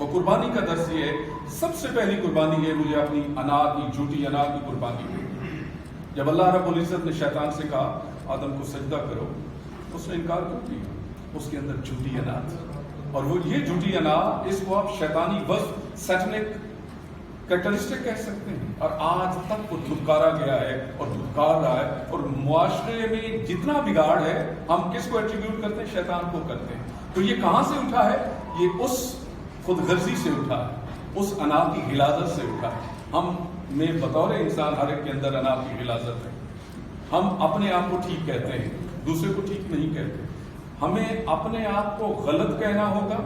وہ قربانی کا درس یہ ہے. سب سے پہلی قربانی ہے مجھے اپنی انا کی, جھوٹی انا کی قربانی ہے. جب اللہ رب العزت نے شیطان سے کہا آدم کو سجدہ کرو, اس نے انکار کیوں کیا؟ اس کے اندر جھوٹی انا تھی. اور وہ یہ جھوٹی انا, اس کو آپ شیطانی وصف, سیٹنک کریکٹرسٹک کہہ سکتے ہیں, اور آج تک وہ دھتکارا گیا ہے اور دھتکار رہا ہے. اور معاشرے میں جتنا بگاڑ ہے ہم کس کو ایٹریبیوٹ کرتے ہیں؟ شیطان کو کرتے ہیں. تو یہ کہاں سے اٹھا ہے؟ یہ اس خود غرضی سے اٹھا ہے, اس انا کی غلاظت سے اٹھا ہے. ہم میں بطور انسان ہر ایک کے اندر انا کی غلاظت ہے. ہم اپنے آپ کو ٹھیک کہتے ہیں, دوسرے کو ٹھیک نہیں کہتے. ہمیں اپنے آپ کو غلط کہنا ہوگا,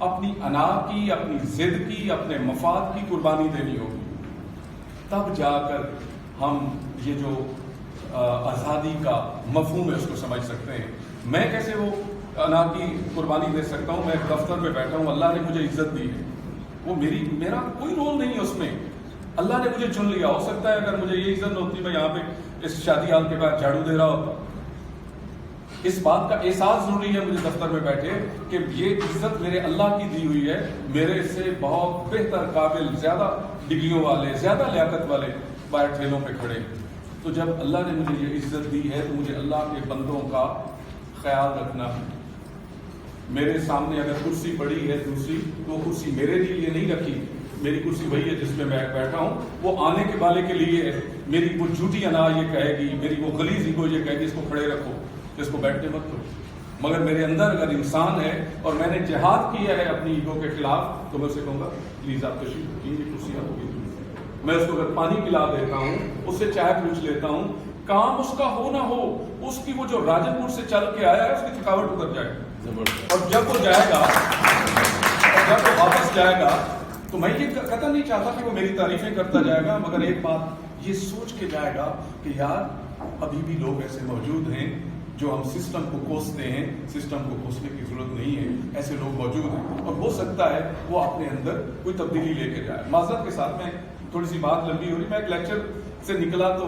اپنی انا کی, اپنی ضد کی, اپنے مفاد کی قربانی دینی ہوگی, تب جا کر ہم یہ جو آزادی کا مفہوم ہے اس کو سمجھ سکتے ہیں. میں کیسے وہ انا کی قربانی دے سکتا ہوں؟ میں ایک دفتر میں بیٹھا ہوں, اللہ نے مجھے عزت دی ہے, وہ میرا کوئی رول نہیں ہے اس میں. اللہ نے مجھے چن لیا. ہو سکتا ہے اگر مجھے یہ عزت نہ ہوتی میں یہاں پہ اس شادی ہال کے بعد جھاڑو دے رہا ہوتا. اس بات کا احساس ضروری ہے مجھے دفتر میں بیٹھے کہ یہ عزت میرے اللہ کی دی ہوئی ہے. میرے سے بہت بہتر, قابل, زیادہ ڈگریوں والے, زیادہ لیاقت والے باہر ٹھیلوں پہ کھڑے. تو جب اللہ نے مجھے یہ عزت دی ہے تو مجھے اللہ کے بندوں کا خیال رکھنا ہے. میرے سامنے اگر کرسی پڑی ہے دوسری, تو وہ کرسی میرے لیے نہیں رکھی. میری کرسی وہی ہے جس میں میں بیٹھا ہوں, وہ آنے کے والے کے لیے ہے. میری وہ جھوٹی انا یہ کہے گی, میری وہ غلیظ ایگو یہ کہے گی اس کو کھڑے رکھو, اس کو بیٹھنے مت دو. مگر میرے اندر اگر انسان ہے اور میں نے جہاد کیا ہے اپنی ایگو کے خلاف, تو میں اسے کہوں گا پلیز آپ تشریف رکھیے, یہ کرسیاں ہوگی. میں اس کو اگر پانی پلا دیتا ہوں, اس سے چائے پوچھ لیتا ہوں, کام اس کا ہو نہ ہو, اس کی وہ جو راجن پور سے چل کے آیا ہے اس کی تھکاوٹ اتر جائے گی. اور جب وہ جائے گا, اور جب وہ واپس جائے گا, تو میں یہ قطعا نہیں چاہتا کہ وہ میری تعریفیں کرتا جائے گا, مگر ایک بات یہ سوچ کے جائے گا کہ یار ابھی بھی لوگ ایسے موجود ہیں جو ہم سسٹم کو کوستے ہیں. سسٹم کو کوسنے کی ضرورت نہیں ہے, ایسے لوگ موجود ہیں, اور ہو سکتا ہے وہ اپنے اندر کوئی تبدیلی لے کے جائے. معذرت کے ساتھ میں تھوڑی سی بات لمبی ہو رہی. میں ایک لیکچر سے نکلا تو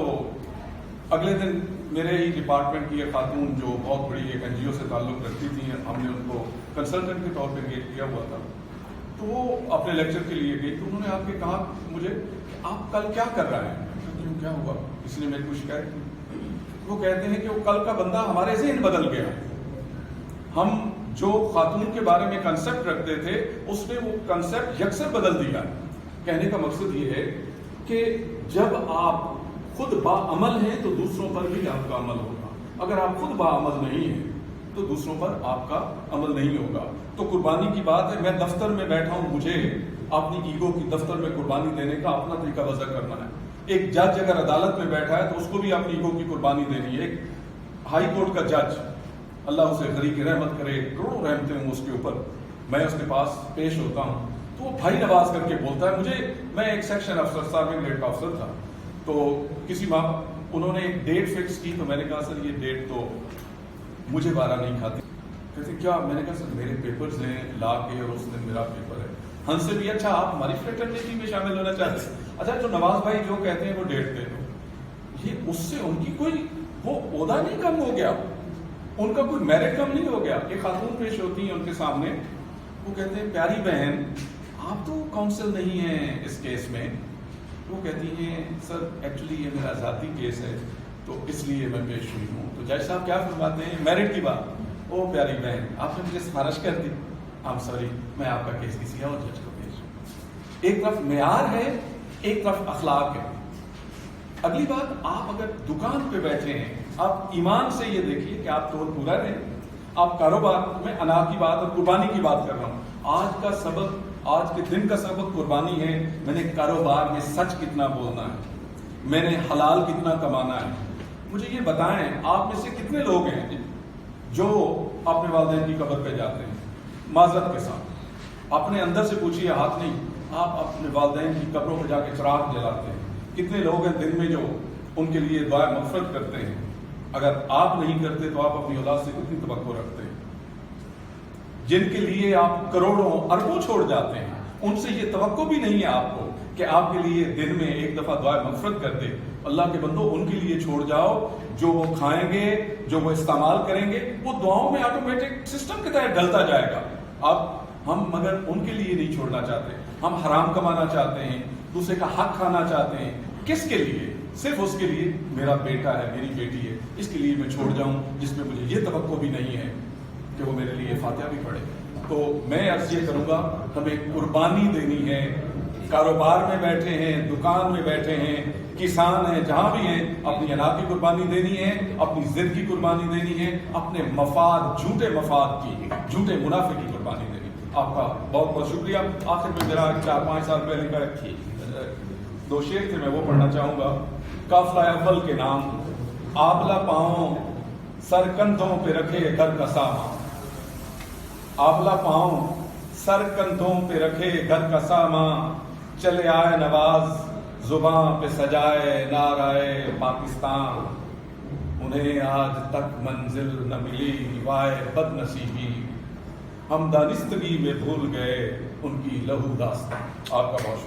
اگلے دن میرے ہی ڈپارٹمنٹ کی ایک خاتون جو بہت بڑی ایک NGO سے تعلق رکھتی تھی, ہم نے ان کو کنسلٹنٹ کے طور پہ انگیج کیا ہوا تھا, تو وہ اپنے لیکچر کے لیے گئی. تو انہوں نے آ کے کہا مجھے کہ آپ کل کیا کر رہے ہیں؟ کیوں, کیا ہوا؟ کسی نے میرے کو شکایت کی. وہ کہتے ہیں کہ وہ کل کا بندہ ہمارے ذہن بدل گیا. ہم جو خاتون کے بارے میں کنسپٹ رکھتے تھے اس نے وہ کنسپٹ یکسر بدل دیا. کہنے کا مقصد یہ ہے کہ جب آپ خود باعمل ہیں تو دوسروں پر بھی آپ کا عمل ہوگا. اگر آپ خود باعمل نہیں ہیں تو دوسروں پر آپ کا عمل نہیں ہوگا. تو قربانی کی بات ہے. میں دفتر میں بیٹھا ہوں, مجھے اپنی ایگو کی دفتر میں قربانی دینے کا اپنا طریقہ وضع کرنا ہے. ایک جج اگر عدالت میں بیٹھا ہے تو اس کو بھی اپنی ایگو کی قربانی دینی ہے. ایک ہائی کورٹ کا جج, اللہ اسے غریق رحمت کرے, کروڑوں رحمتیں ہوں اس کے اوپر, میں اس کے پاس پیش ہوتا ہوں تو وہ بھائی نواز کر کے بولتا ہے مجھے. میں ایک سیکشن افسر, سرونگ گریڈ کا افسر تھا, تو کسی ماہ انہوں نے ایک ڈیٹ فکس کی, تو میں نے کہا سر یہ ڈیٹ تو مجھے بارہ نہیں کھاتی. کہتے کیا؟ میں نے کہا سر میرے پیپرز ہیں لا کے, اور اس دن میرا پیپر ہے. ہم سے بھی اچھا آپ ہماری فریٹرنیٹی میں شامل ہونا چاہتے ہیں؟ اچھا تو نواز بھائی جو کہتے ہیں وہ ڈیٹ دے دو. یہ اس سے ان کی کوئی وہ عہدہ نہیں کم ہو گیا, ان کا کوئی میرٹ کم نہیں ہو گیا. ایک خاتون پیش ہوتی ہیں ان کے سامنے, وہ کہتے ہیں پیاری بہن آپ تو کاؤنسل نہیں ہیں اس کیس میں. وہ کہتی ہیں سر ایکچولی یہ میرا ذاتی کیس ہے تو اس لیے میں پیش ہوئی ہوں. تو جج صاحب کیا فرماتے ہیں؟ میرٹ کی بات. او پیاری بہن آپ نے مجھے سفارش کر دی, I'm sorry, میں آپ کا کیس کسی اور جج کو بھیج رہا ہوں. ایک طرف معیار ہے, ایک طرف اخلاق ہے. اگلی بات, آپ اگر دکان پہ بیٹھے ہیں, آپ ایمان سے یہ دیکھیے کہ آپ توڑ پورا رہیں. آپ کاروبار میں انا کی بات اور قربانی کی بات کر رہا ہوں. آج کا سبق, آج کے دن کا سبق قربانی ہے. میں نے کاروبار میں سچ کتنا بولنا ہے, میں نے حلال کتنا کمانا ہے. مجھے یہ بتائیں آپ میں سے کتنے لوگ ہیں جو اپنے والدین کی قبر پہ جاتے ہیں؟ معذرت کے ساتھ اپنے اندر سے پوچھیے, ہاتھ نہیں, آپ اپنے والدین کی قبروں پہ جا کے چراغ جلاتے ہیں. کتنے لوگ ہیں دن میں جو ان کے لیے دعائیں مغفرت کرتے ہیں؟ اگر آپ نہیں کرتے تو آپ اپنی اولاد سے کتنی توقع رکھتے ہیں؟ جن کے لیے آپ کروڑوں اربوں چھوڑ جاتے ہیں, ان سے یہ توقع بھی نہیں ہے آپ کو کہ آپ کے لیے دن میں ایک دفعہ دعائیں مغفرت کر دے. اللہ کے بندو ان کے لیے چھوڑ جاؤ, جو وہ کھائیں گے, جو وہ استعمال کریں گے, وہ دعاؤں میں آٹومیٹک سسٹم کے تحت ڈلتا جائے گا. آپ ہم مگر ان کے لیے نہیں چھوڑنا چاہتے. ہم حرام کمانا چاہتے ہیں, دوسرے کا حق کھانا چاہتے ہیں. کس کے لیے؟ صرف اس کے لیے میرا بیٹا ہے, میری بیٹی ہے, اس کے لیے میں چھوڑ جاؤں جس میں مجھے یہ توقع بھی نہیں ہے کہ وہ میرے لیے فاتحہ بھی پڑھے. تو میں عرض یہ کروں گا, ہمیں قربانی دینی ہے. کاروبار میں بیٹھے ہیں, دکان میں بیٹھے ہیں, کسان ہیں, جہاں بھی ہیں, اپنی انا کی قربانی دینی ہے, اپنی ضد کی قربانی دینی ہے, اپنے مفاد, جھوٹے مفاد کی, جھوٹے منافع کی قربانی دینی. آپ کا بہت بہت شکریہ. آخر میں میرا 4-5 سال پہلے کا 2 شعر تھے, میں وہ پڑھنا چاہوں گا. قافلہ اول کے نام, آبلہ پاؤں سر کندھوں پہ رکھے گھر کا سامان. آبلہ پاؤں سر کندھوں پہ رکھے گھر کا سامان, چلے آئے نواز زباں پہ سجائے نعرائے پاکستان. انہیں آج تک منزل نہ ملی وائے بد نصیبی, ہم دانستگی میں بھول گئے ان کی لہو داستان. آپ کا بہت شکریہ.